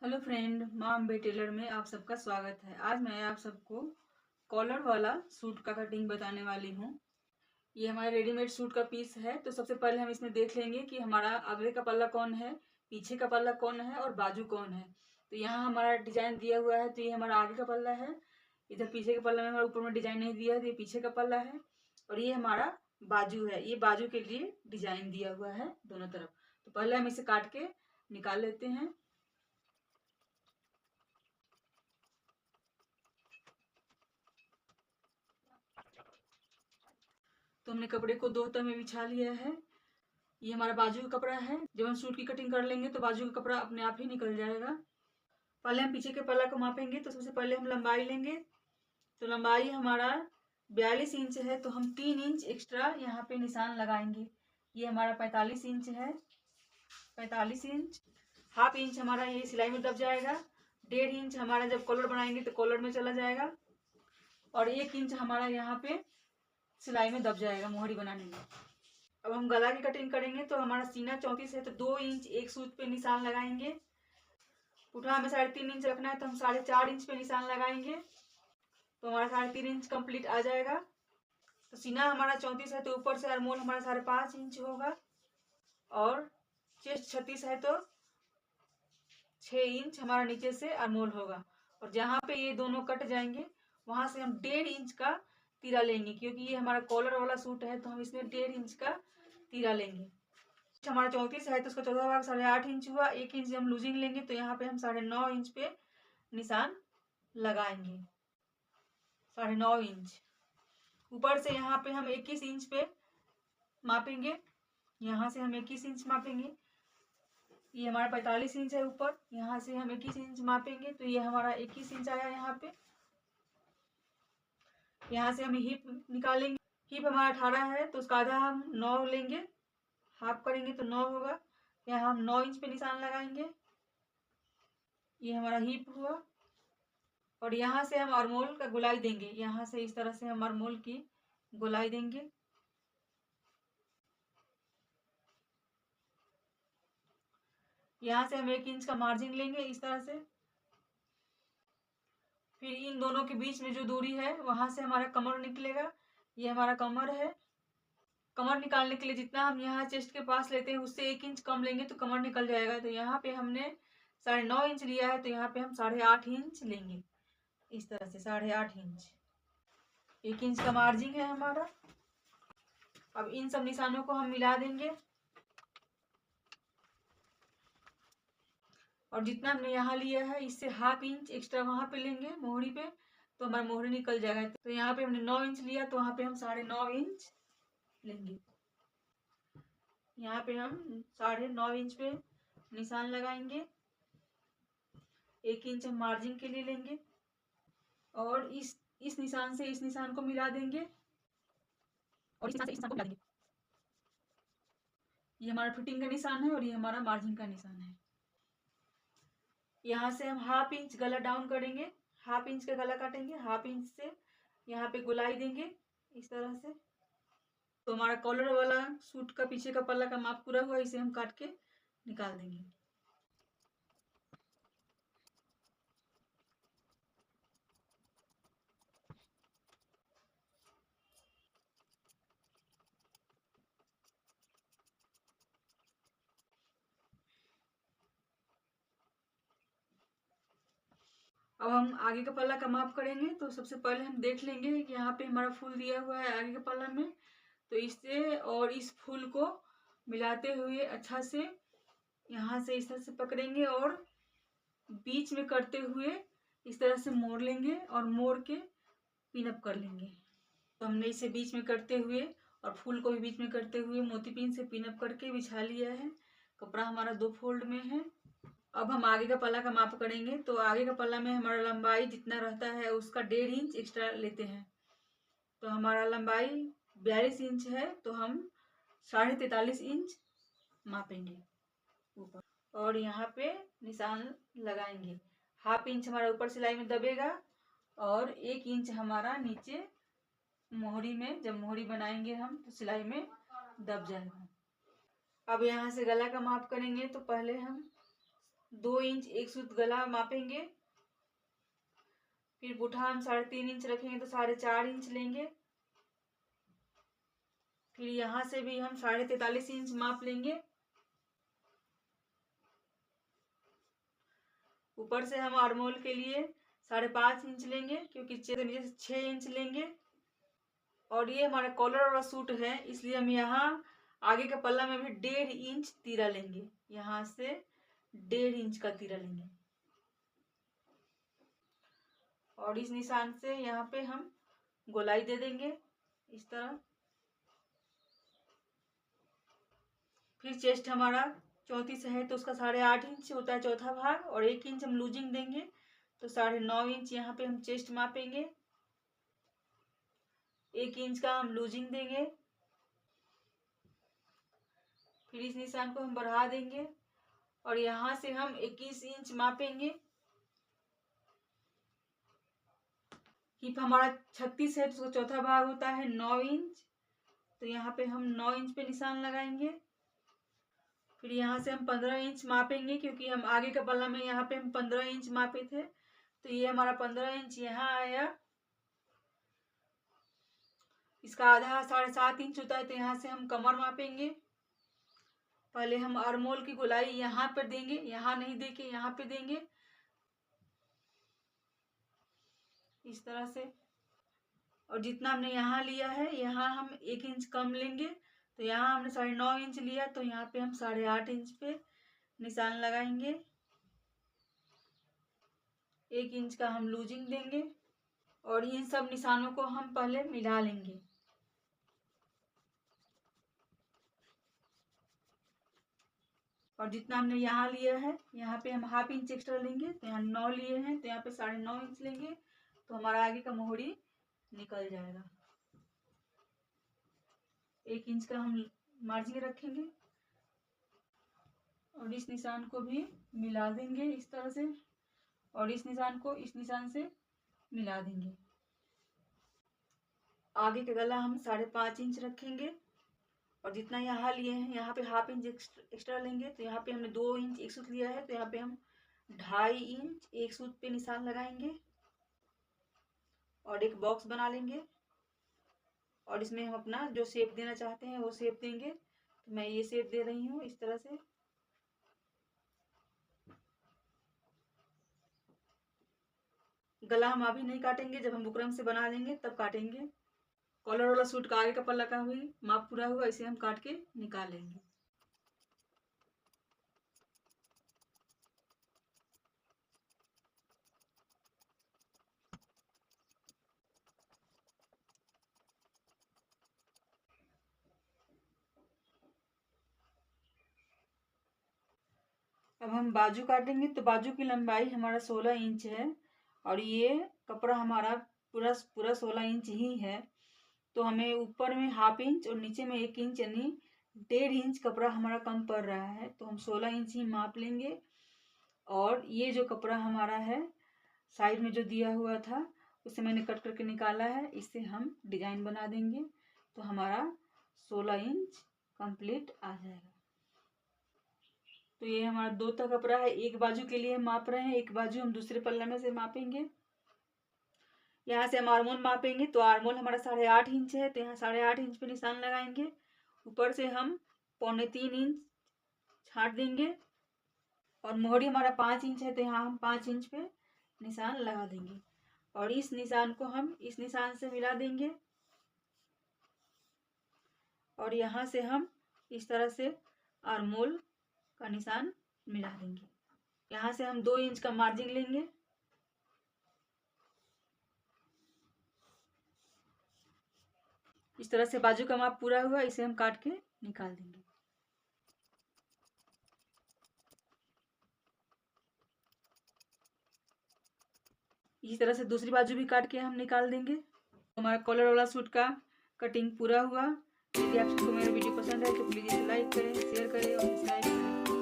Hello friend, माँ Ambe Taylor में आप सबका स्वागत है। आज मैं आप सबको कॉलर वाला सूट का कटिंग बताने वाली हूँ। ये हमारा रेडीमेड सूट का पीस है। तो सबसे पहले हम इसमें देख लेंगे कि हमारा आगे का पल्ला कौन है, पीछे का पल्ला कौन है और बाजू कौन है। तो यहाँ हमारा डिजाइन दिया हुआ है, तो ये हमारा आगे का पल्ला है। इधर पीछे के पल्ला में हमारा ऊपर में डिजाइन नहीं दिया है, तो ये पीछे का पल्ला है। और ये हमारा बाजू है, ये बाजू के लिए डिजाइन दिया हुआ है दोनों तरफ। तो पहले हम इसे काट के निकाल लेते हैं। तो हमने कपड़े को दो तह में बिछा लिया है। ये हमारा बाजू का कपड़ा है। जब हम सूट की कटिंग कर लेंगे तो बाजू का कपड़ा अपने आप ही निकल जाएगा। पहले हम पीछे के पल्ला को मापेंगे। तो सबसे पहले हम लंबाई लेंगे। तो लंबाई हमारा 42 इंच है, तो हम 3 इंच एक्स्ट्रा यहाँ पे निशान लगाएंगे। ये हमारा 45 इंच है। 45 इंच, हाफ इंच हमारा ये सिलाई में दब जाएगा। 1.5 इंच हमारा जब कॉलर बनाएंगे तो कॉलर में चला जाएगा। और 1 इंच हमारा यहाँ पे सिलाई में दब जाएगा मोहरी बनाने में। अब हम गला की कटिंग करेंगे। तो हमारा सीना 34 है, तो 2 इंच एक सूत पे निशान लगाएंगे। पुठा हमें 3.5 इंच रखना है, तो हम 4.5 इंच पे निशान लगाएंगे। तो हमारा 3.5 इंच कंप्लीट आ जाएगा। तो सीना हमारा 34 है, तो ऊपर से अरमोल हमारा 5.5 इंच होगा। और चेस्ट 36 है, तो 6 इंच हमारा नीचे से अरमोल होगा। और जहाँ पे ये दोनों कट जाएंगे वहां से हम 1.5 इंच का तीरा लेंगे, क्योंकि ये हमारा कॉलर वाला सूट है, तो हम इसमें 1.5 इंच का तीरा लेंगे। हमारा 34 है, तो उसका चौथा भाग 8.5 इंच हुआ। 1 इंच हम लूजिंग लेंगे, तो यहाँ पे हम 9.5 इंच पे निशान लगाएंगे। 9.5 इंच ऊपर से यहाँ पे हम 21 इंच पे मापेंगे। यहाँ से हम 21 इंच मापेंगे। ये हमारा 45 इंच है ऊपर, यहाँ से हम 21 इंच मापेंगे, तो ये हमारा 21 इंच आया यहाँ पे। यहाँ से हम हिप निकालेंगे। हिप हमारा 18 है, तो उसका आधा हम 9 लेंगे। हाफ करेंगे तो 9 होगा। यहाँ हम 9 इंच पे निशान लगाएंगे। ये हमारा हिप हुआ। और यहाँ से हम आर्मोल का गोलाई देंगे। यहाँ से इस तरह से हम आर्मोल की गोलाई देंगे। यहाँ से हम 1 इंच का मार्जिन लेंगे इस तरह से। फिर इन दोनों के बीच में जो दूरी है वहां से हमारा कमर निकलेगा। ये हमारा कमर है। कमर निकालने के लिए जितना हम यहाँ चेस्ट के पास लेते हैं उससे 1 इंच कम लेंगे तो कमर निकल जाएगा। तो यहाँ पे हमने 9.5 इंच लिया है, तो यहाँ पे हम 8.5 इंच लेंगे। इस तरह से 8.5 इंच। 1 इंच का मार्जिन है हमारा। अब इन सब निशानों को हम मिला देंगे। और जितना हमने यहाँ लिया है इससे हाफ इंच एक्स्ट्रा वहां पे लेंगे मोहरी पे, तो हमारा मोहरी निकल जाएगा। तो यहाँ पे हमने 9 इंच लिया, तो वहां पे हम 9.5 इंच लेंगे। यहाँ पे हम 9.5 इंच पे निशान लगाएंगे। 1 इंच हम मार्जिन के लिए लेंगे। और इस निशान से इस निशान को मिला देंगे। और इस निशान से इस निशान को मिला देंगे। ये हमारा फिटिंग का निशान है और ये हमारा मार्जिन का निशान है। यहाँ से हम हाफ इंच गला डाउन करेंगे। हाफ इंच का गला काटेंगे। हाफ इंच से यहाँ पे गोलाई देंगे इस तरह से। तो हमारा कॉलर वाला सूट का पीछे का पल्ला का माप पूरा हुआ। इसे हम काट के निकाल देंगे। अब हम आगे का पल्ला का माप करेंगे। तो सबसे पहले हम देख लेंगे कि यहाँ पे हमारा फूल दिया हुआ है आगे के पल्ला में। तो इससे और इस फूल को मिलाते हुए अच्छा से यहाँ से इस तरह से पकड़ेंगे और बीच में करते हुए इस तरह से मोड़ लेंगे और मोड़ के पिनअप कर लेंगे। तो हमने इसे बीच में करते हुए और फूल को भी बीच में करते हुए मोती पिन से पिनअप करके बिछा लिया है। कपड़ा हमारा 2 फोल्ड में है। अब हम आगे का पल्ला का माप करेंगे। तो आगे का पल्ला में हमारा लंबाई जितना रहता है उसका 1.5 इंच एक्स्ट्रा लेते हैं। तो हमारा लंबाई 42 इंच है, तो हम 43.5 इंच मापेंगे ऊपर। और यहाँ पे निशान लगाएंगे। हाफ इंच हमारा ऊपर सिलाई में दबेगा और 1 इंच हमारा नीचे मोहरी में, जब मोहरी बनाएंगे हम तो सिलाई में दब जाएगा। अब यहाँ से गला का माप करेंगे। तो पहले हम 2 इंच एक सूत गला मापेंगे। फिर बुठा हम 3.5 इंच रखेंगे तो 4.5 इंच लेंगे। फिर यहाँ से भी हम 43.5 इंच माप लेंगे। ऊपर से हम आर्मोल के लिए 5.5 इंच लेंगे, क्योंकि नीचे से 6 इंच लेंगे। और ये हमारा कॉलर वाला सूट है, इसलिए हम यहाँ आगे के पल्ला में भी 1.5 इंच तीरा लेंगे। यहाँ से 1.5 इंच का तीरा लेंगे और इस निशान से यहाँ पे हम गोलाई दे देंगे इस तरह। फिर चेस्ट हमारा 34 है तो उसका 8.5 इंच होता है चौथा भाग, और 1 इंच हम लूजिंग देंगे तो 9.5 इंच यहाँ पे हम चेस्ट मापेंगे। 1 इंच का हम लूजिंग देंगे। फिर इस निशान को हम बढ़ा देंगे और यहाँ से हम 21 इंच मापेंगे। हिप हमारा 36 है तो उसका चौथा भाग होता है 9 इंच, तो यहाँ पे हम 9 इंच पे निशान लगाएंगे। फिर यहाँ से हम 15 इंच मापेंगे, क्योंकि हम आगे का पल्ला में यहाँ पे हम 15 इंच मापे थे, तो ये हमारा 15 इंच यहाँ आया। इसका आधा 7.5 इंच होता है, तो यहाँ से हम कमर मापेंगे। पहले हम आर्मोल की गोलाई यहाँ पर देंगे, यहाँ नहीं देके यहाँ पे देंगे इस तरह से। और जितना हमने यहाँ लिया है, यहाँ हम 1 इंच कम लेंगे, तो यहाँ हमने 9.5 इंच लिया, तो यहाँ पे हम 8.5 इंच पे निशान लगाएंगे। 1 इंच का हम लूजिंग देंगे और इन सब निशानों को हम पहले मिला लेंगे। और जितना हमने यहाँ लिया है, यहाँ पे हम 1/2 इंच एक्स्ट्रा लेंगे, तो यहाँ 9 लिए हैं तो यहाँ पे 9.5 इंच लेंगे, तो हमारा आगे का मोहरी निकल जाएगा। 1 इंच का हम मार्जिन रखेंगे और इस निशान को भी मिला देंगे इस तरह से, और इस निशान को इस निशान से मिला देंगे। आगे का गला हम 5.5 इंच रखेंगे और जितना यहाँ लिए हैं, यहाँ पे 1/2 इंच एक्स्ट्रा लेंगे, तो यहाँ पे हमने 2 इंच एक सूत लिया है, तो यहाँ पे हम 2.5 इंच एक सूत पे निशान लगाएंगे और एक बॉक्स बना लेंगे। और इसमें हम अपना जो शेप देना चाहते हैं वो शेप देंगे, तो मैं ये शेप दे रही हूँ इस तरह से। गला हम अभी नहीं काटेंगे, जब हम बुकरम से बना देंगे तब काटेंगे। कॉलर वाला सूट का आगे का पल्ला का भी माप पूरा हुआ, इसे हम काट के निकाल लेंगे। अब हम बाजू काटेंगे, तो बाजू की लंबाई हमारा 16 इंच है और ये कपड़ा हमारा पूरा 16 इंच ही है, तो हमें ऊपर में 1/2 इंच और नीचे में 1 इंच यानी 1.5 इंच कपड़ा हमारा कम पड़ रहा है, तो हम 16 इंच ही माप लेंगे। और ये जो कपड़ा हमारा है साइड में जो दिया हुआ था उसे मैंने कट करके निकाला है, इससे हम डिजाइन बना देंगे, तो हमारा 16 इंच कंप्लीट आ जाएगा। तो ये हमारा 2 का कपड़ा है, एक बाजू के लिए हम माप रहे हैं, एक बाजू हम दूसरे पल्ला में से मापेंगे। यहाँ से हम आर्मोल मापेंगे, तो आर्मोल हमारा 8.5 इंच है, तो यहाँ 8.5 इंच पे निशान लगाएंगे। ऊपर से हम 3.25 इंच छाट देंगे और मोहरी हमारा 5 इंच है, तो यहाँ हम 5 इंच पे निशान लगा देंगे और इस निशान को हम इस निशान से मिला देंगे और यहाँ से हम इस तरह से आर्मोल का निशान मिला देंगे। यहाँ से हम 2 इंच का मार्जिन लेंगे। इस तरह से बाजू का माप पूरा हुआ, इसे हम काट के निकाल देंगे। इसी तरह से दूसरी बाजू भी काट के हम निकाल देंगे। हमारा कॉलर वाला सूट का कटिंग पूरा हुआ। यदि आप सबको मेरा वीडियो पसंद है तो प्लीज़ इसे लाइक करें, शेयर करें और सब्सक्राइब करें।